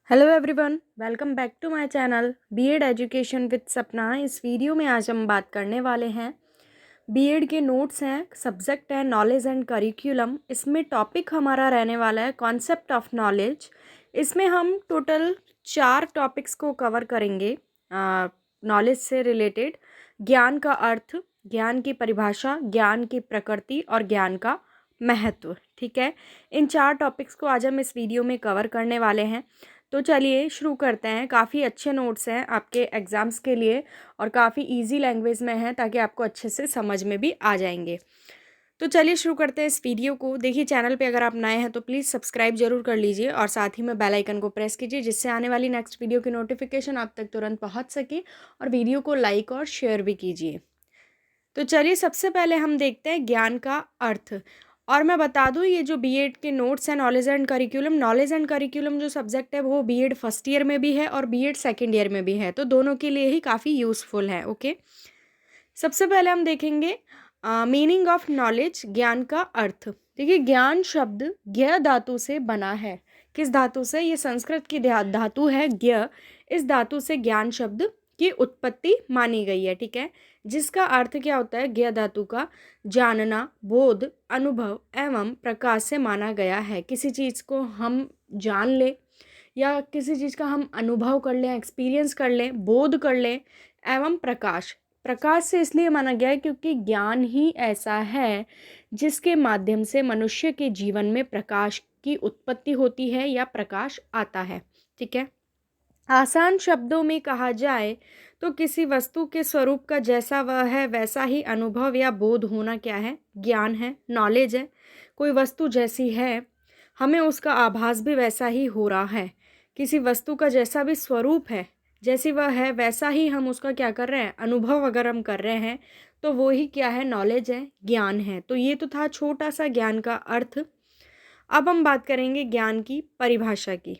Hello everyone, welcome back to my channel BEd education with Sapna. इस video में आज हम बात करने वाले हैं बीएड के नोट्स हैं, सब्जेक्ट है नॉलेज एंड करिकुलम। इसमें टॉपिक हमारा रहने वाला है कॉन्सेप्ट ऑफ नॉलेज। इसमें हम टोटल 4 टॉपिक्स को कवर करेंगे नॉलेज से रिलेटेड। ज्ञान का अर्थ, ज्ञान की परिभाषा, ज्ञान की प्रकृति और ज्ञान का महत्व। ठीक है, इन 4 टॉपिक्स को आज हम इस वीडियो में कवर करने वाले हैं। तो चलिए शुरू करते हैं। काफ़ी अच्छे नोट्स हैं आपके एग्ज़ाम्स के लिए और काफ़ी इजी लैंग्वेज में हैं ताकि आपको अच्छे से समझ में भी आ जाएंगे। तो चलिए शुरू करते हैं इस वीडियो को। देखिए, चैनल पे अगर आप नए हैं तो प्लीज़ सब्सक्राइब जरूर कर लीजिए और साथ ही में बेल आइकन को प्रेस कीजिए जिससे आने वाली नेक्स्ट वीडियो की नोटिफिकेशन आप तक तुरंत पहुंच सके। और वीडियो को लाइक और शेयर भी कीजिए। तो चलिए सबसे पहले हम देखते हैं ज्ञान का अर्थ। और मैं बता दूं, ये जो बीएड के नोट्स हैं नॉलेज एंड करिकुलम जो सब्जेक्ट है वो बीएड फर्स्ट ईयर में भी है और बीएड सेकेंड ईयर में भी है, तो दोनों के लिए ही काफ़ी यूज़फुल है। ओके, सबसे पहले हम देखेंगे मीनिंग ऑफ नॉलेज, ज्ञान का अर्थ। देखिए, ज्ञान शब्द ज्ञ धातु से बना है। किस धातु से? ये संस्कृत की धातु है ज्ञ। इस धातु से ज्ञान शब्द की उत्पत्ति मानी गई है। ठीक है, जिसका अर्थ क्या होता है? ज्ञ धातु का जानना, बोध, अनुभव एवं प्रकाश से माना गया है। किसी चीज़ को हम जान लें या किसी चीज़ का हम अनुभव कर लें, एक्सपीरियंस कर लें, बोध कर लें एवं प्रकाश। प्रकाश से इसलिए माना गया है क्योंकि ज्ञान ही ऐसा है जिसके माध्यम से मनुष्य के जीवन में प्रकाश की उत्पत्ति होती है या प्रकाश आता है। ठीक है, आसान शब्दों में कहा जाए तो किसी वस्तु के स्वरूप का जैसा वह है वैसा ही अनुभव या बोध होना क्या है? ज्ञान है, नॉलेज है। कोई वस्तु जैसी है हमें उसका आभास भी वैसा ही हो रहा है। किसी वस्तु का जैसा भी स्वरूप है, जैसी वह है वैसा ही हम उसका क्या कर रहे हैं? अनुभव अगर हम कर रहे हैं तो वो ही क्या है? नॉलेज है, ज्ञान है। तो ये तो था छोटा सा ज्ञान का अर्थ। अब हम बात करेंगे ज्ञान की परिभाषा की।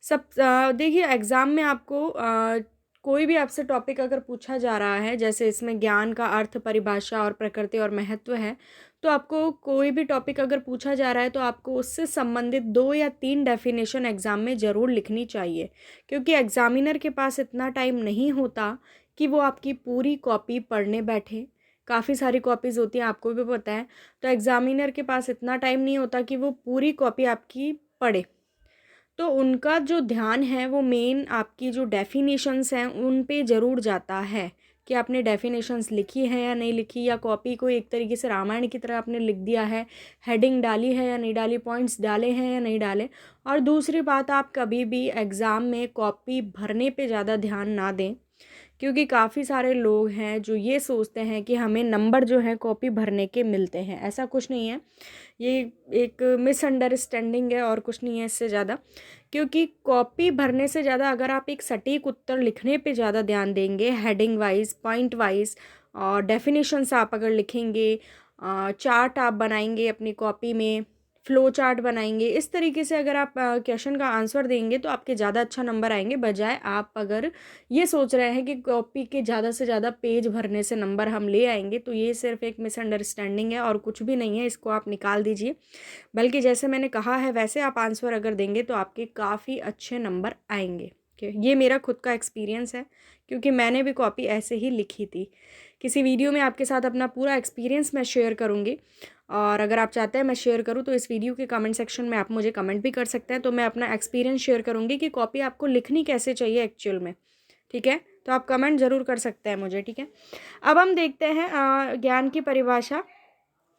देखिए, एग्ज़ाम में आपको कोई भी आपसे टॉपिक अगर पूछा जा रहा है, जैसे इसमें ज्ञान का अर्थ, परिभाषा और प्रकृति और महत्व है, तो आपको कोई भी टॉपिक अगर पूछा जा रहा है तो आपको उससे संबंधित 2 या 3 डेफिनेशन एग्ज़ाम में ज़रूर लिखनी चाहिए, क्योंकि एग्ज़ामिनर के पास इतना टाइम नहीं होता कि वो आपकी पूरी कॉपी पढ़ने बैठे। काफ़ी सारी कॉपीज़ होती हैं, आपको भी पता है। तो एग्ज़ामिनर के पास इतना टाइम नहीं होता कि वो पूरी कॉपी आपकी पढ़े। तो उनका जो ध्यान है वो मेन आपकी जो डेफिनेशंस हैं उन पे ज़रूर जाता है कि आपने डेफिनेशंस लिखी है या नहीं लिखी, या कॉपी को एक तरीके से रामायण की तरह आपने लिख दिया है, हेडिंग डाली है या नहीं डाली, पॉइंट्स डाले हैं या नहीं डाले। और दूसरी बात, आप कभी भी एग्ज़ाम में कॉपी भरने पे ज़्यादा ध्यान ना दें, क्योंकि काफ़ी सारे लोग हैं जो ये सोचते हैं कि हमें नंबर जो है कॉपी भरने के मिलते हैं। ऐसा कुछ नहीं है, ये एक मिसअंडरस्टैंडिंग है और कुछ नहीं है इससे ज़्यादा। क्योंकि कॉपी भरने से ज़्यादा अगर आप एक सटीक उत्तर लिखने पे ज़्यादा ध्यान देंगे, हेडिंग वाइज, पॉइंट वाइज, और डेफिनेशंस आप अगर लिखेंगे, चार्ट आप बनाएंगे अपनी कॉपी में, फ्लो चार्ट बनाएंगे, इस तरीके से अगर आप क्वेश्चन का आंसर देंगे तो आपके ज़्यादा अच्छा नंबर आएंगे, बजाय आप अगर ये सोच रहे हैं कि कॉपी के ज़्यादा से ज़्यादा पेज भरने से नंबर हम ले आएंगे। तो ये सिर्फ एक मिसअंडरस्टैंडिंग है और कुछ भी नहीं है, इसको आप निकाल दीजिए। बल्कि जैसे मैंने कहा है वैसे आप आंसर अगर देंगे तो आपके काफ़ी अच्छे नंबर आएंगे। ये मेरा खुद का एक्सपीरियंस है, क्योंकि मैंने भी कॉपी ऐसे ही लिखी थी। किसी वीडियो में आपके साथ अपना पूरा एक्सपीरियंस मैं शेयर करूँगी, और अगर आप चाहते हैं मैं शेयर करूँ तो इस वीडियो के कमेंट सेक्शन में आप मुझे कमेंट भी कर सकते हैं। तो मैं अपना एक्सपीरियंस शेयर करूँगी कि कॉपी आपको लिखनी कैसे चाहिए एक्चुअल में। ठीक है, तो आप कमेंट ज़रूर कर सकते हैं मुझे। ठीक है, अब हम देखते हैं ज्ञान की परिभाषा।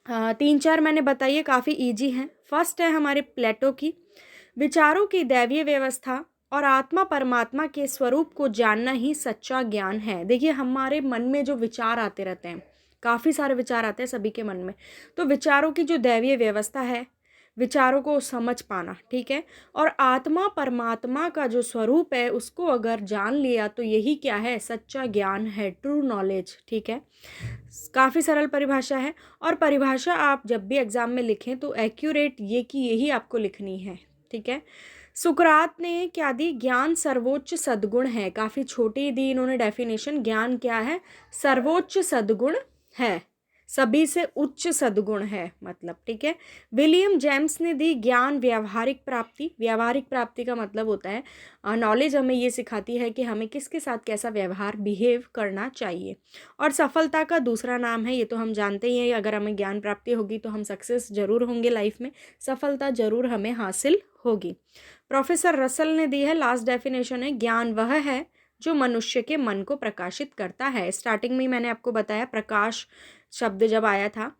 3-4 मैंने बताई है, काफ़ी ईजी हैं। फर्स्ट है हमारे प्लेटो की, विचारों की दैवीय व्यवस्था और आत्मा परमात्मा के स्वरूप को जानना ही सच्चा ज्ञान है। देखिए, हमारे मन में जो विचार आते रहते हैं, काफ़ी सारे विचार आते हैं सभी के मन में, तो विचारों की जो दैवीय व्यवस्था है, विचारों को समझ पाना, ठीक है, और आत्मा परमात्मा का जो स्वरूप है उसको अगर जान लिया तो यही क्या है? सच्चा ज्ञान है, ट्रू नॉलेज। ठीक है, काफ़ी सरल परिभाषा है, और परिभाषा आप जब भी एग्जाम में लिखें तो एक्यूरेट ये कि यही आपको लिखनी है। ठीक है, सुकरात ने क्या दी? ज्ञान सर्वोच्च सद्गुण है। काफ़ी छोटी दी इन्होंने डेफिनेशन। ज्ञान क्या है? सर्वोच्च सद्गुण है। सभी से उच्च सद्गुण है मतलब, ठीक है। विलियम जेम्स ने दी ज्ञान व्यावहारिक प्राप्ति। व्यावहारिक प्राप्ति का मतलब होता है नॉलेज हमें ये सिखाती है कि हमें किसके साथ कैसा व्यवहार बिहेव करना चाहिए। और सफलता का दूसरा नाम है, ये तो हम जानते ही हैं, अगर हमें ज्ञान प्राप्ति होगी तो हम सक्सेस जरूर होंगे लाइफ में, सफलता जरूर हमें हासिल होगी। प्रोफेसर रसल ने दी है लास्ट डेफिनेशन है, ज्ञान वह है जो मनुष्य के मन को प्रकाशित करता है। स्टार्टिंग में ही मैंने आपको बताया प्रकाश शब्द जब आया था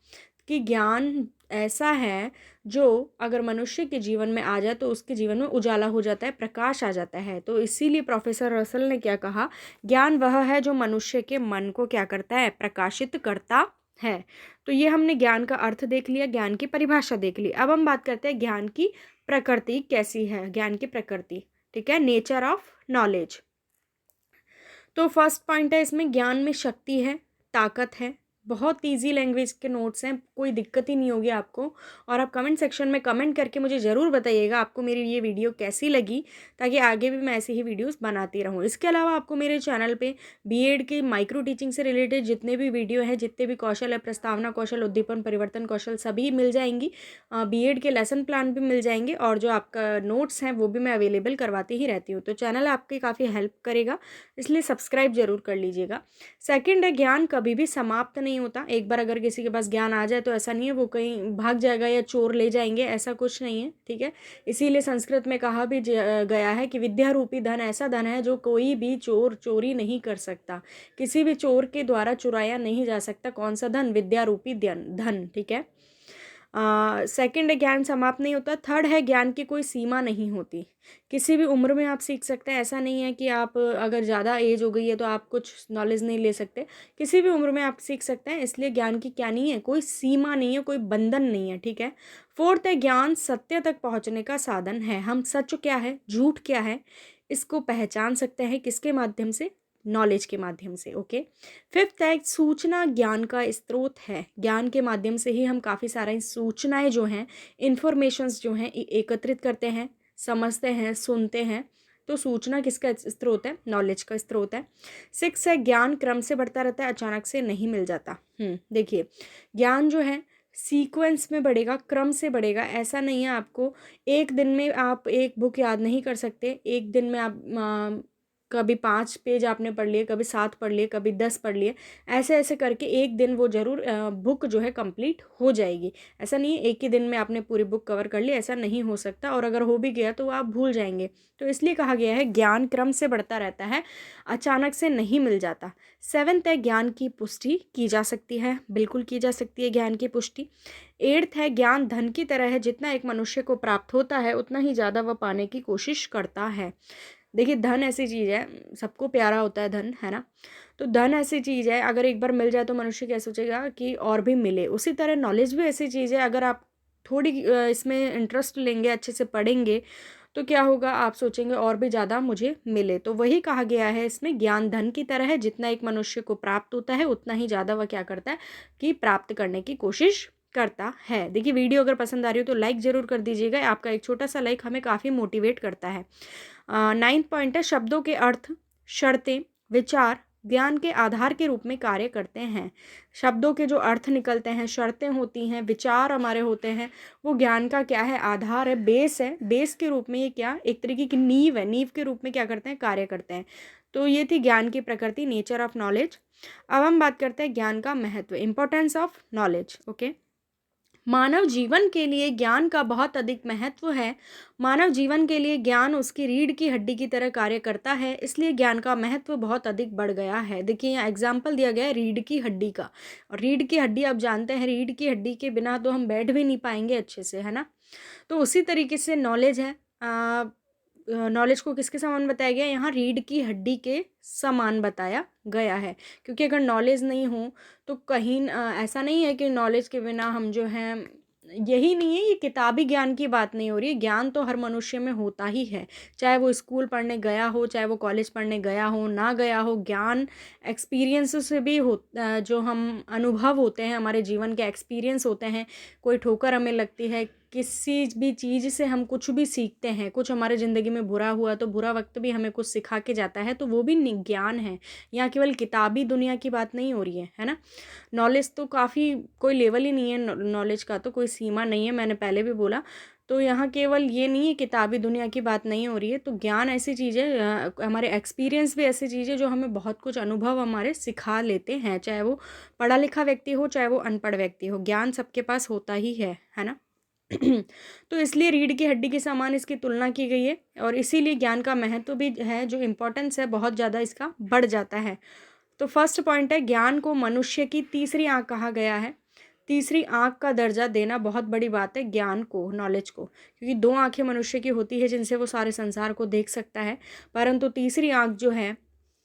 कि ज्ञान ऐसा है जो अगर मनुष्य के जीवन में आ जाए तो उसके जीवन में उजाला हो जाता है, प्रकाश आ जाता है। तो इसीलिए प्रोफेसर रसल ने क्या कहा, ज्ञान वह है जो मनुष्य के मन को क्या करता है, प्रकाशित करता है। तो ये हमने ज्ञान का अर्थ देख लिया, ज्ञान की परिभाषा देख ली। अब हम बात करते हैं ज्ञान की प्रकृति कैसी है, ज्ञान की प्रकृति, ठीक है, नेचर ऑफ नॉलेज। तो फर्स्ट पॉइंट है इसमें, ज्ञान में शक्ति है, ताकत है। बहुत इजी लैंग्वेज के नोट्स हैं, कोई दिक्कत ही नहीं होगी आपको। और आप कमेंट सेक्शन में कमेंट करके मुझे ज़रूर बताइएगा आपको मेरी ये वीडियो कैसी लगी, ताकि आगे भी मैं ऐसी ही वीडियोस बनाती रहूँ। इसके अलावा आपको मेरे चैनल पे बीएड के माइक्रो टीचिंग से रिलेटेड जितने भी वीडियो हैं, जितने भी कौशल है, प्रस्तावना कौशल, उद्दीपन, परिवर्तन कौशल, सभी मिल जाएंगी। बीएड के लेसन प्लान भी मिल जाएंगे, और जो आपका नोट्स हैं वो भी मैं अवेलेबल करवाती ही रहती हूँ। तो चैनल आपकी काफ़ी हेल्प करेगा, इसलिए सब्सक्राइब जरूर कर लीजिएगा। सेकंड है, ज्ञान कभी भी समाप्त नहीं होता। एक बार अगर किसी के पास ज्ञान आ जाए तो ऐसा नहीं है वो कहीं भाग जाएगा या चोर ले जाएंगे, ऐसा कुछ नहीं है, ठीक है। इसीलिए संस्कृत में कहा भी गया है कि विद्या रूपी धन ऐसा धन है जो कोई भी चोर चोरी नहीं कर सकता, किसी भी चोर के द्वारा चुराया नहीं जा सकता। कौन सा धन, विद्या रूपी धन, ठीक है। सेकंड है, ज्ञान समाप्त नहीं होता। थर्ड है, ज्ञान की कोई सीमा नहीं होती, किसी भी उम्र में आप सीख सकते हैं। ऐसा नहीं है कि आप अगर ज़्यादा एज हो गई है तो आप कुछ नॉलेज नहीं ले सकते, किसी भी उम्र में आप सीख सकते हैं। इसलिए ज्ञान की क्या नहीं है, कोई सीमा नहीं है, कोई बंधन नहीं है, ठीक है। फोर्थ है, ज्ञान सत्य तक पहुँचने का साधन है। हम सच क्या है, झूठ क्या है, इसको पहचान सकते हैं किसके माध्यम से, नॉलेज के माध्यम से, ओके। फिफ्थ है, सूचना ज्ञान का स्रोत है। ज्ञान के माध्यम से ही हम काफ़ी सारी सूचनाएं जो हैं, इंफॉर्मेशंस जो हैं एकत्रित करते हैं, समझते हैं, सुनते हैं। तो सूचना किसका स्रोत है, नॉलेज का स्रोत है। सिक्स है, ज्ञान क्रम से बढ़ता रहता है, अचानक से नहीं मिल जाता। देखिए, ज्ञान जो है सीक्वेंस में बढ़ेगा, क्रम से बढ़ेगा। ऐसा नहीं है आपको एक दिन में आप एक बुक याद नहीं कर सकते, एक दिन में आप कभी 5 पेज आपने पढ़ लिए, कभी 7 पढ़ लिए, कभी 10 पढ़ लिए, ऐसे ऐसे करके एक दिन वो ज़रूर बुक जो है कंप्लीट हो जाएगी। ऐसा नहीं है एक ही दिन में आपने पूरी बुक कवर कर ली, ऐसा नहीं हो सकता। और अगर हो भी गया तो आप भूल जाएंगे। तो इसलिए कहा गया है ज्ञान क्रम से बढ़ता रहता है, अचानक से नहीं मिल जाता। सेवन्थ है, ज्ञान की पुष्टि की जा सकती है, बिल्कुल की जा सकती है ज्ञान की पुष्टि। एट्थ है, ज्ञान धन की तरह है, जितना एक मनुष्य को प्राप्त होता है उतना ही ज़्यादा वह पाने की कोशिश करता है। देखिए, धन ऐसी चीज़ है, सबको प्यारा होता है धन, है ना। तो धन ऐसी चीज़ है, अगर एक बार मिल जाए तो मनुष्य क्या सोचेगा कि और भी मिले। उसी तरह नॉलेज भी ऐसी चीज़ है, अगर आप थोड़ी इसमें इंटरेस्ट लेंगे, अच्छे से पढ़ेंगे, तो क्या होगा, आप सोचेंगे और भी ज़्यादा मुझे मिले। तो वही कहा गया है इसमें, ज्ञान धन की तरह है, जितना एक मनुष्य को प्राप्त होता है उतना ही ज़्यादा वह क्या करता है कि प्राप्त करने की कोशिश करता है। देखिए, वीडियो अगर पसंद आ रही हो तो लाइक ज़रूर कर दीजिएगा, आपका एक छोटा सा लाइक हमें काफ़ी मोटिवेट करता है। नाइन्थ पॉइंट है, शब्दों के अर्थ, शर्तें, विचार ज्ञान के आधार के रूप में कार्य करते हैं। शब्दों के जो अर्थ निकलते हैं, शर्तें होती हैं, विचार हमारे होते हैं, वो ज्ञान का क्या है, आधार है, बेस है। बेस के रूप में ये क्या, एक तरीके की नींव है, नींव के रूप में क्या करते हैं, कार्य करते हैं। तो ये थी ज्ञान की प्रकृति, नेचर ऑफ नॉलेज। अब हम बात करते हैं ज्ञान का महत्व, इंपॉर्टेंस ऑफ नॉलेज, ओके। मानव जीवन के लिए ज्ञान का बहुत अधिक महत्व है। मानव जीवन के लिए ज्ञान उसकी रीढ़ की हड्डी की तरह कार्य करता है, इसलिए ज्ञान का महत्व बहुत अधिक बढ़ गया है। देखिए, यहाँ एग्जाम्पल दिया गया है रीढ़ की हड्डी का, और रीढ़ की हड्डी आप जानते हैं, रीढ़ की हड्डी के बिना तो हम बैठ भी नहीं पाएंगे अच्छे से, है ना। तो उसी तरीके से नॉलेज है, नॉलेज को किसके समान बताया गया, यहाँ रीढ़ की हड्डी के समान बताया गया है। क्योंकि अगर नॉलेज नहीं हो तो कहीं ऐसा नहीं है कि नॉलेज के बिना हम जो हैं, यही नहीं है, ये किताबी ज्ञान की बात नहीं हो रही है। ज्ञान तो हर मनुष्य में होता ही है, चाहे वो स्कूल पढ़ने गया हो, चाहे वो कॉलेज पढ़ने गया हो, ना गया हो। ज्ञान एक्सपीरियंस से भी हो, जो हम अनुभव होते हैं, हमारे जीवन के एक्सपीरियंस होते हैं। कोई ठोकर हमें लगती है, किसी भी चीज़ से हम कुछ भी सीखते हैं, कुछ हमारे ज़िंदगी में बुरा हुआ तो बुरा वक्त भी हमें कुछ सिखा के जाता है, तो वो भी ज्ञान है। यहाँ केवल किताबी दुनिया की बात नहीं हो रही है ना। नॉलेज तो काफ़ी, कोई लेवल ही नहीं है नॉलेज का, तो कोई सीमा नहीं है, मैंने पहले भी बोला। तो यहाँ केवल ये नहीं है किताबी दुनिया की बात नहीं हो रही है, तो ज्ञान ऐसी चीज़ है, हमारे एक्सपीरियंस भी ऐसी चीज़ है जो हमें बहुत कुछ अनुभव हमारे सिखा लेते हैं, चाहे वो पढ़ा लिखा व्यक्ति हो चाहे वो अनपढ़ व्यक्ति हो, ज्ञान सबके पास होता ही है ना। तो इसलिए रीढ़ की हड्डी के समान इसकी तुलना की गई है, और इसीलिए ज्ञान का महत्व भी है, जो इम्पोर्टेंस है बहुत ज़्यादा इसका बढ़ जाता है। तो फर्स्ट पॉइंट है, ज्ञान को मनुष्य की तीसरी आँख कहा गया है। तीसरी आँख का दर्जा देना बहुत बड़ी बात है ज्ञान को, नॉलेज को, क्योंकि दो आँखें मनुष्य की होती है जिनसे वो सारे संसार को देख सकता है, परंतु तीसरी आँख जो है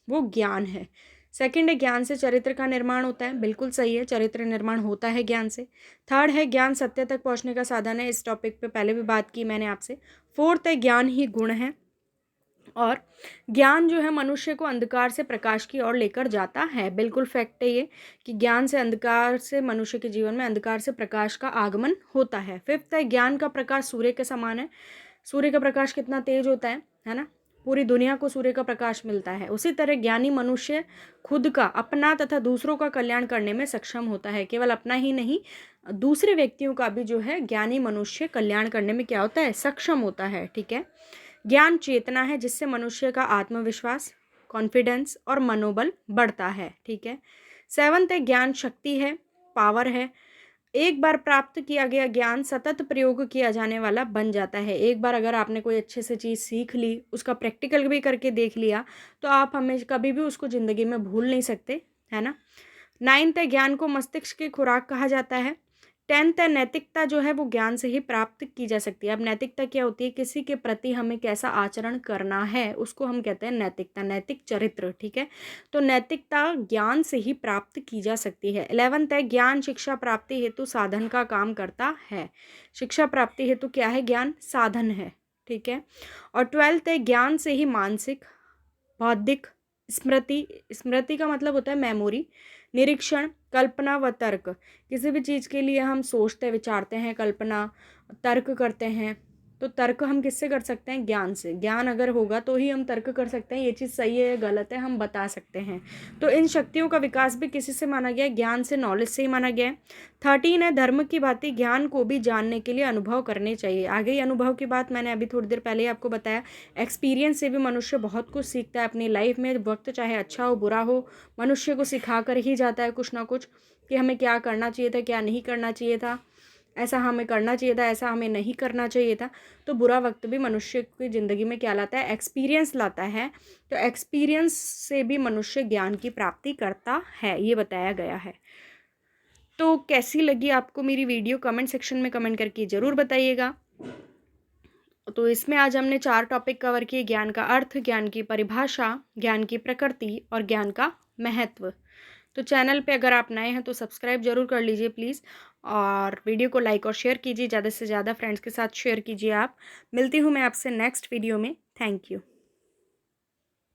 वो ज्ञान है। सेकंड है, ज्ञान से चरित्र का निर्माण होता है। बिल्कुल सही है, चरित्र निर्माण होता है ज्ञान से। थर्ड है, ज्ञान सत्य तक पहुँचने का साधन है। इस टॉपिक पे पहले भी बात की मैंने आपसे। फोर्थ है, ज्ञान ही गुण है, और ज्ञान जो है मनुष्य को अंधकार से प्रकाश की ओर लेकर जाता है। बिल्कुल फैक्ट है ये, कि ज्ञान से अंधकार से, मनुष्य के जीवन में अंधकार से प्रकाश का आगमन होता है। फिफ्थ है, ज्ञान का प्रकाश सूर्य के समान है। सूर्य का प्रकाश कितना तेज होता है ना, पूरी दुनिया को सूर्य का प्रकाश मिलता है। उसी तरह ज्ञानी मनुष्य खुद का, अपना तथा दूसरों का कल्याण करने में सक्षम होता है। केवल अपना ही नहीं, दूसरे व्यक्तियों का भी जो है ज्ञानी मनुष्य कल्याण करने में क्या होता है, सक्षम होता है। ठीक है। ज्ञान चेतना है, जिससे मनुष्य का आत्मविश्वास, कॉन्फिडेंस और मनोबल बढ़ता है। ठीक है। सेवंथ है, ज्ञान शक्ति है, पावर है। एक बार प्राप्त किया गया ज्ञान सतत प्रयोग किया जाने वाला बन जाता है। एक बार अगर आपने कोई अच्छे से चीज़ सीख ली, उसका प्रैक्टिकल भी करके देख लिया, तो आप हमें कभी भी उसको ज़िंदगी में भूल नहीं सकते, है ना। नाइन्थ है, ज्ञान को मस्तिष्क की खुराक कहा जाता है। टेंथ है, नैतिकता जो है वो ज्ञान से ही प्राप्त की जा सकती है। अब नैतिकता क्या होती है, किसी के प्रति हमें कैसा आचरण करना है उसको हम कहते हैं नैतिकता, नैतिक चरित्र। ठीक है। तो नैतिकता ज्ञान से ही प्राप्त की जा सकती है। 11th है, ज्ञान शिक्षा प्राप्ति हेतु साधन का काम करता है। शिक्षा प्राप्ति हेतु क्या है, ज्ञान साधन है। ठीक है। और 12th है, ज्ञान से ही मानसिक, बौद्धिक, स्मृति, स्मृति का मतलब होता है मेमोरी, निरीक्षण, कल्पना व तर्क। किसी भी चीज़ के लिए हम सोचते विचारते हैं, कल्पना, तर्क करते हैं, तो तर्क हम किससे कर सकते हैं, ज्ञान से। ज्ञान अगर होगा तो ही हम तर्क कर सकते हैं, ये चीज़ सही है या गलत है हम बता सकते हैं। तो इन शक्तियों का विकास भी किसी से माना गया है, ज्ञान से, नॉलेज से ही माना गया है। 13 है, धर्म की भांति ज्ञान को भी जानने के लिए अनुभव करने चाहिए। आगे ही अनुभव की बात मैंने अभी थोड़ी देर पहले ही आपको बताया। एक्सपीरियंस से भी मनुष्य बहुत कुछ सीखता है अपनी लाइफ में। वक्त चाहे अच्छा हो बुरा हो, मनुष्य को सिखा कर ही जाता है कुछ ना कुछ, कि हमें क्या करना चाहिए था, क्या नहीं करना चाहिए था, ऐसा हमें करना चाहिए था, ऐसा हमें नहीं करना चाहिए था। तो बुरा वक्त भी मनुष्य की ज़िंदगी में क्या लाता है, एक्सपीरियंस लाता है। तो एक्सपीरियंस से भी मनुष्य ज्ञान की प्राप्ति करता है, ये बताया गया है। तो कैसी लगी आपको मेरी वीडियो, कमेंट सेक्शन में कमेंट करके ज़रूर बताइएगा। तो इसमें आज हमने 4 टॉपिक कवर किए, ज्ञान का अर्थ, ज्ञान की परिभाषा, ज्ञान की प्रकृति और ज्ञान का महत्व। तो चैनल पे अगर आप नए हैं तो सब्सक्राइब जरूर कर लीजिए प्लीज़, और वीडियो को लाइक और शेयर कीजिए, ज़्यादा से ज़्यादा फ्रेंड्स के साथ शेयर कीजिए आप। मिलती हूँ मैं आपसे नेक्स्ट वीडियो में। Thank you.